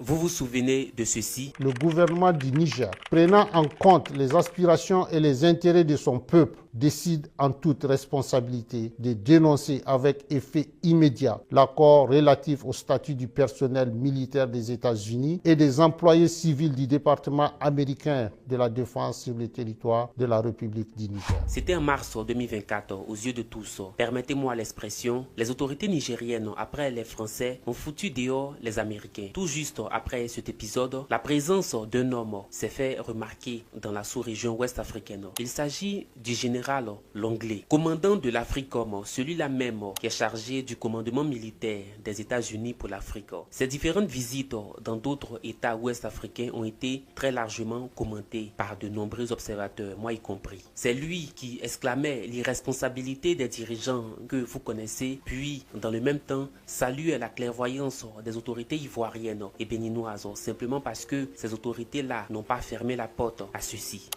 Vous vous souvenez de ceci? Le gouvernement du Niger, prenant en compte les aspirations et les intérêts de son peuple, décide en toute responsabilité de dénoncer avec effet immédiat l'accord relatif au statut du personnel militaire des États-Unis et des employés civils du département américain de la défense sur le territoire de la République du Niger. C'était en mars 2024, aux yeux de tous. Permettez-moi l'expression, les autorités nigériennes, après les Français, ont foutu dehors les Américains. Tout juste après cet épisode, la présence d'un homme s'est fait remarquer dans la sous-région ouest africaine. Il s'agit du général Langlais, commandant de l'AFRICOM, celui-là même qui est chargé du commandement militaire des États-Unis pour l'Afrique. Ces différentes visites dans d'autres États ouest africains ont été très largement commentées par de nombreux observateurs, moi y compris. C'est lui qui exclamait l'irresponsabilité des dirigeants que vous connaissez, puis dans le même temps saluait la clairvoyance des autorités ivoiriennes et béninoises, simplement parce que ces autorités-là n'ont pas fermé la porte à ceux-ci.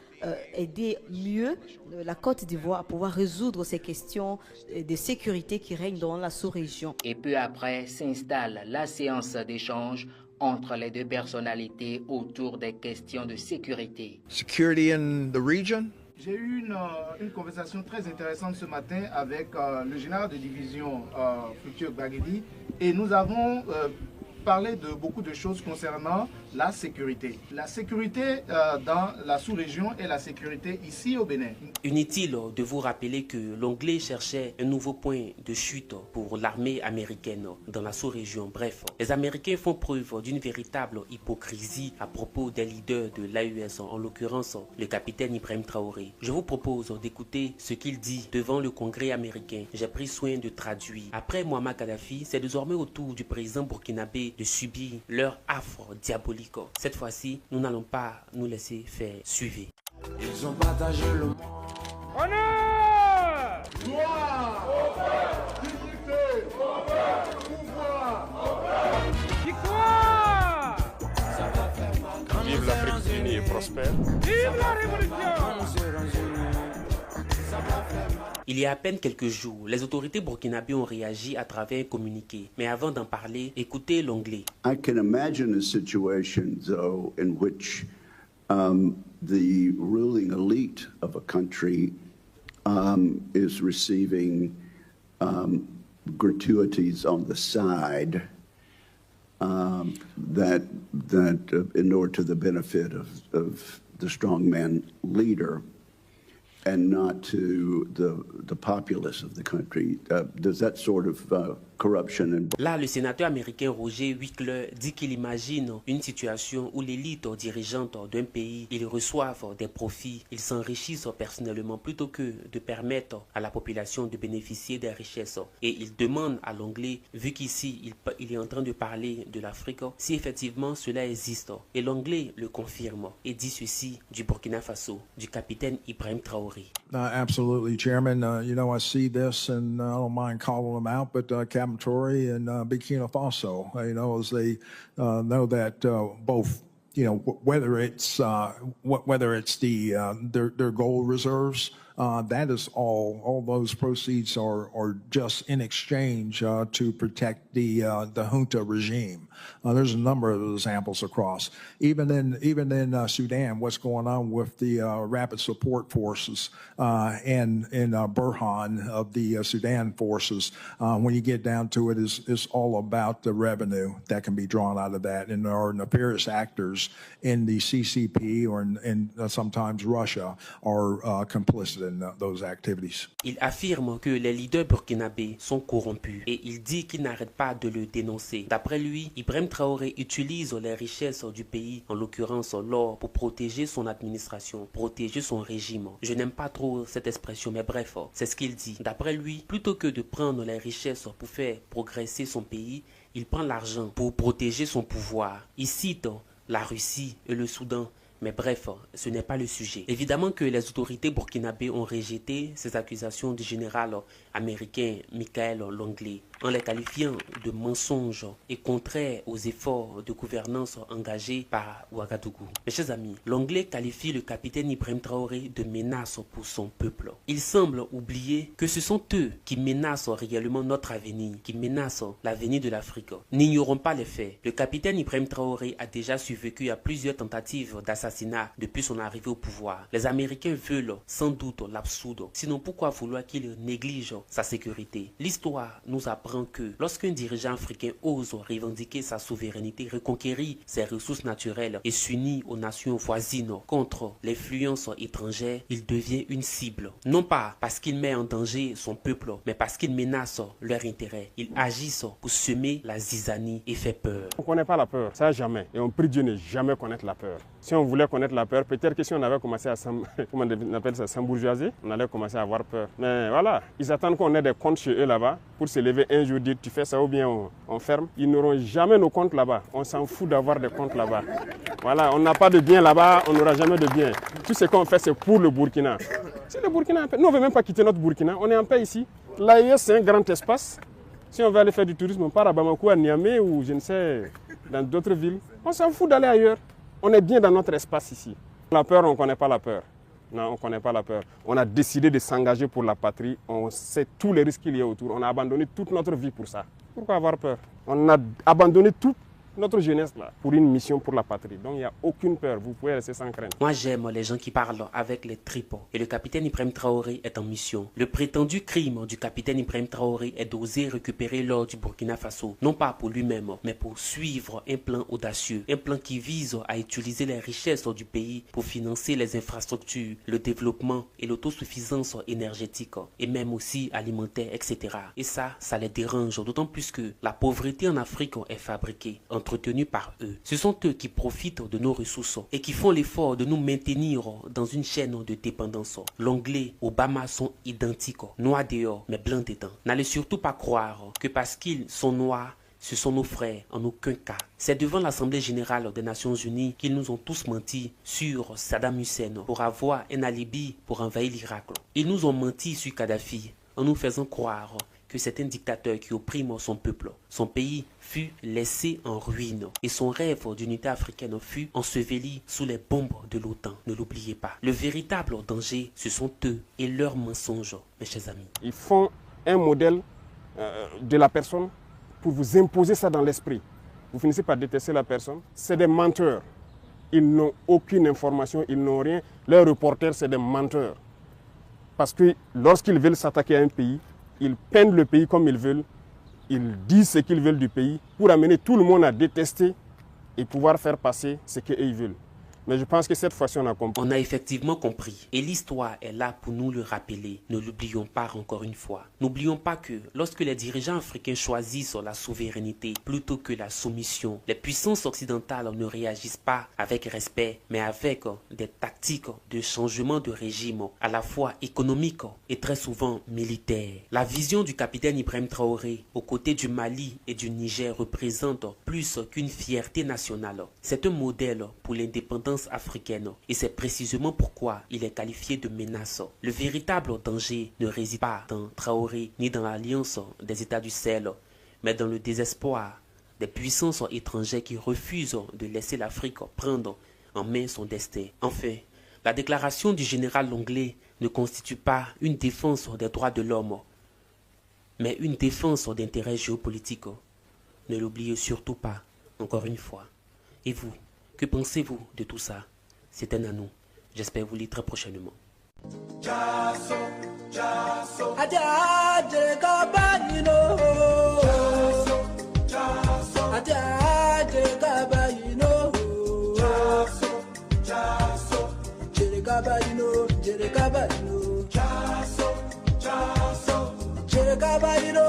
Aider mieux la Côte d'Ivoire à pouvoir résoudre ces questions de sécurité qui règnent dans la sous-région. Et peu après s'installe la séance d'échange entre les deux personnalités autour des questions de sécurité. Security in the region? J'ai eu une conversation très intéressante ce matin avec le général de division Futur Baguedi et nous avons parlé de beaucoup de choses concernant la sécurité. La sécurité dans la sous-région et la sécurité ici au Bénin. Inutile de vous rappeler que l'Anglais cherchait un nouveau point de chute pour l'armée américaine dans la sous-région. Bref, les Américains font preuve d'une véritable hypocrisie à propos des leaders de l'AES, en l'occurrence le capitaine Ibrahim Traoré. Je vous propose d'écouter ce qu'il dit devant le Congrès américain. J'ai pris soin de traduire. Après Muammar Kadhafi, c'est désormais au tour du président burkinabé de subir leur affre diabolique. Cette fois-ci, nous n'allons pas nous laisser faire. Suivez. Ils ont partagé le monde. Honneur! Gloire! Honneur! Dignité! Honneur! Pouvoir! Victoire! Vive l'Afrique unie et prospère. Vive la révolution! Il y a à peine quelques jours, les autorités burkinabées ont réagi à travers un communiqué. Mais avant d'en parler, écoutez l'anglais. I can imagine a situation, though, in which the ruling elite of a country is receiving gratuities on the side that in order to the benefit of the strongman leader, and not to the populace of the country. Does that sort of corruption and... Là, le sénateur américain Roger Wickler dit qu'il imagine une situation où l'élite dirigeante d'un pays, ils reçoivent des profits, ils s'enrichissent personnellement plutôt que de permettre à la population de bénéficier des richesses. Et il demande à l'anglais, vu qu'ici il est en train de parler de l'Afrique, si effectivement cela existe. Et l'anglais le confirme et dit ceci du Burkina Faso, du capitaine Ibrahim Traoré. Absolutely, Chairman. You know, I see this, and I don't mind calling them out, but Captain Traoré and Burkina Faso, you know, as they know that both, you know, whether it's their gold reserves, that is all those proceeds are just in exchange to protect the junta regime. There's a number of examples across. Even in Sudan, what's going on with the rapid support forces and in Burhan of the Sudan forces, when you get down to it, is all about the revenue that can be drawn out of that. And there are nefarious actors in the CCP or in sometimes Russia are complicit in those activities. Il affirme que les leaders burkinabés sont corrompus et il dit qu'il n'arrête pas de le dénoncer. D'après lui, Ibrahim Traoré utilise les richesses du pays, en l'occurrence l'or, pour protéger son administration, protéger son régime. Je n'aime pas trop cette expression, mais bref, c'est ce qu'il dit. D'après lui, plutôt que de prendre les richesses pour faire progresser son pays, il prend l'argent pour protéger son pouvoir. Il cite la Russie et le Soudan. Mais bref, ce n'est pas le sujet. Évidemment que les autorités burkinabées ont rejeté ces accusations du général américain Michael Langlais. en les qualifiant de mensonges et contraires aux efforts de gouvernance engagés par Ouagadougou. Mes chers amis, l'Anglais qualifie le capitaine Ibrahim Traoré de menace pour son peuple. Il semble oublier que ce sont eux qui menacent réellement notre avenir, qui menacent l'avenir de l'Afrique. N'ignorons pas les faits. Le capitaine Ibrahim Traoré a déjà survécu à plusieurs tentatives d'assassinat depuis son arrivée au pouvoir. Les Américains veulent sans doute l'absoudre. Sinon, pourquoi vouloir qu'il néglige sa sécurité? L'histoire nous apprend que lorsqu'un dirigeant africain ose revendiquer sa souveraineté, reconquérir ses ressources naturelles et s'unir aux nations voisines contre l'influence étrangère, il devient une cible. Non pas parce qu'il met en danger son peuple, mais parce qu'il menace leur intérêt. Ils agissent pour semer la zizanie et faire peur. On ne connaît pas la peur, ça jamais. Et on prie Dieu ne jamais connaître la peur. Si on voulait connaître la peur, peut-être que si on avait commencé à s'embourgeoiser, on allait commencer à avoir peur. Mais voilà, ils attendent qu'on ait des comptes chez eux là-bas pour se lever un jour, dire tu fais ça ou bien on ferme. Ils n'auront jamais nos comptes là-bas. On s'en fout d'avoir des comptes là-bas. Voilà, on n'a pas de bien là-bas, on n'aura jamais de bien. Tout ce qu'on fait, c'est pour le Burkina. C'est le Burkina en paix. Nous, on ne veut même pas quitter notre Burkina. On est en paix ici. L'AES, c'est un grand espace. Si on veut aller faire du tourisme, on part à Bamako, à Niamey ou je ne sais, dans d'autres villes. On s'en fout d'aller ailleurs. On est bien dans notre espace ici. La peur, on ne connaît pas la peur. Non, on ne connaît pas la peur. On a décidé de s'engager pour la patrie. On sait tous les risques qu'il y a autour. On a abandonné toute notre vie pour ça. Pourquoi avoir peur? On a abandonné toute notre jeunesse là pour une mission pour la patrie. Donc il n'y a aucune peur. Vous pouvez rester sans crainte. Moi j'aime les gens qui parlent avec les tripes. Et le capitaine Ibrahim Traoré est en mission. Le prétendu crime du capitaine Ibrahim Traoré est d'oser récupérer l'or du Burkina Faso. Non pas pour lui-même, mais pour suivre un plan audacieux. Un plan qui vise à utiliser les richesses du pays pour financer les infrastructures, le développement et l'autosuffisance énergétique. Et même aussi alimentaire, etc. Et ça les dérange. D'autant plus que la pauvreté en Afrique est fabriquée, entretenus par eux. Ce sont eux qui profitent de nos ressources et qui font l'effort de nous maintenir dans une chaîne de dépendance. L'Anglais, Obama sont identiques, noirs dehors mais blancs dedans. N'allez surtout pas croire que parce qu'ils sont noirs, ce sont nos frères, en aucun cas. C'est devant l'Assemblée générale des Nations Unies qu'ils nous ont tous menti sur Saddam Hussein pour avoir un alibi pour envahir l'Irak. Ils nous ont menti sur Kadhafi en nous faisant croire que c'est un dictateur qui opprime son peuple. Son pays fut laissé en ruine et son rêve d'unité africaine fut enseveli sous les bombes de l'OTAN. Ne l'oubliez pas. Le véritable danger, ce sont eux et leurs mensonges, mes chers amis. Ils font un modèle de la personne pour vous imposer ça dans l'esprit. Vous finissez par détester la personne. C'est des menteurs. Ils n'ont aucune information, ils n'ont rien. Leurs reporters, c'est des menteurs. Parce que lorsqu'ils veulent s'attaquer à un pays, ils peignent le pays comme ils veulent, ils disent ce qu'ils veulent du pays pour amener tout le monde à détester et pouvoir faire passer ce qu'ils veulent. Mais je pense que cette fois-ci, on a compris. On a effectivement compris. Et l'histoire est là pour nous le rappeler. Ne l'oublions pas encore une fois. N'oublions pas que lorsque les dirigeants africains choisissent la souveraineté plutôt que la soumission, les puissances occidentales ne réagissent pas avec respect, mais avec des tactiques de changement de régime, à la fois économique et très souvent militaire. La vision du capitaine Ibrahim Traoré, aux côtés du Mali et du Niger, représente plus qu'une fierté nationale. C'est un modèle pour l'indépendance africaine et c'est précisément pourquoi il est qualifié de menace. Le véritable danger ne réside pas dans Traoré ni dans l'alliance des États du Sahel, mais dans le désespoir des puissances étrangères qui refusent de laisser l'Afrique prendre en main son destin. Enfin, la déclaration du général Longley ne constitue pas une défense des droits de l'homme, mais une défense d'intérêts géopolitiques. Ne l'oubliez surtout pas, encore une fois. Et vous, que pensez-vous de tout ça? C'est un Nanou. J'espère vous lire très prochainement. Jereka Baino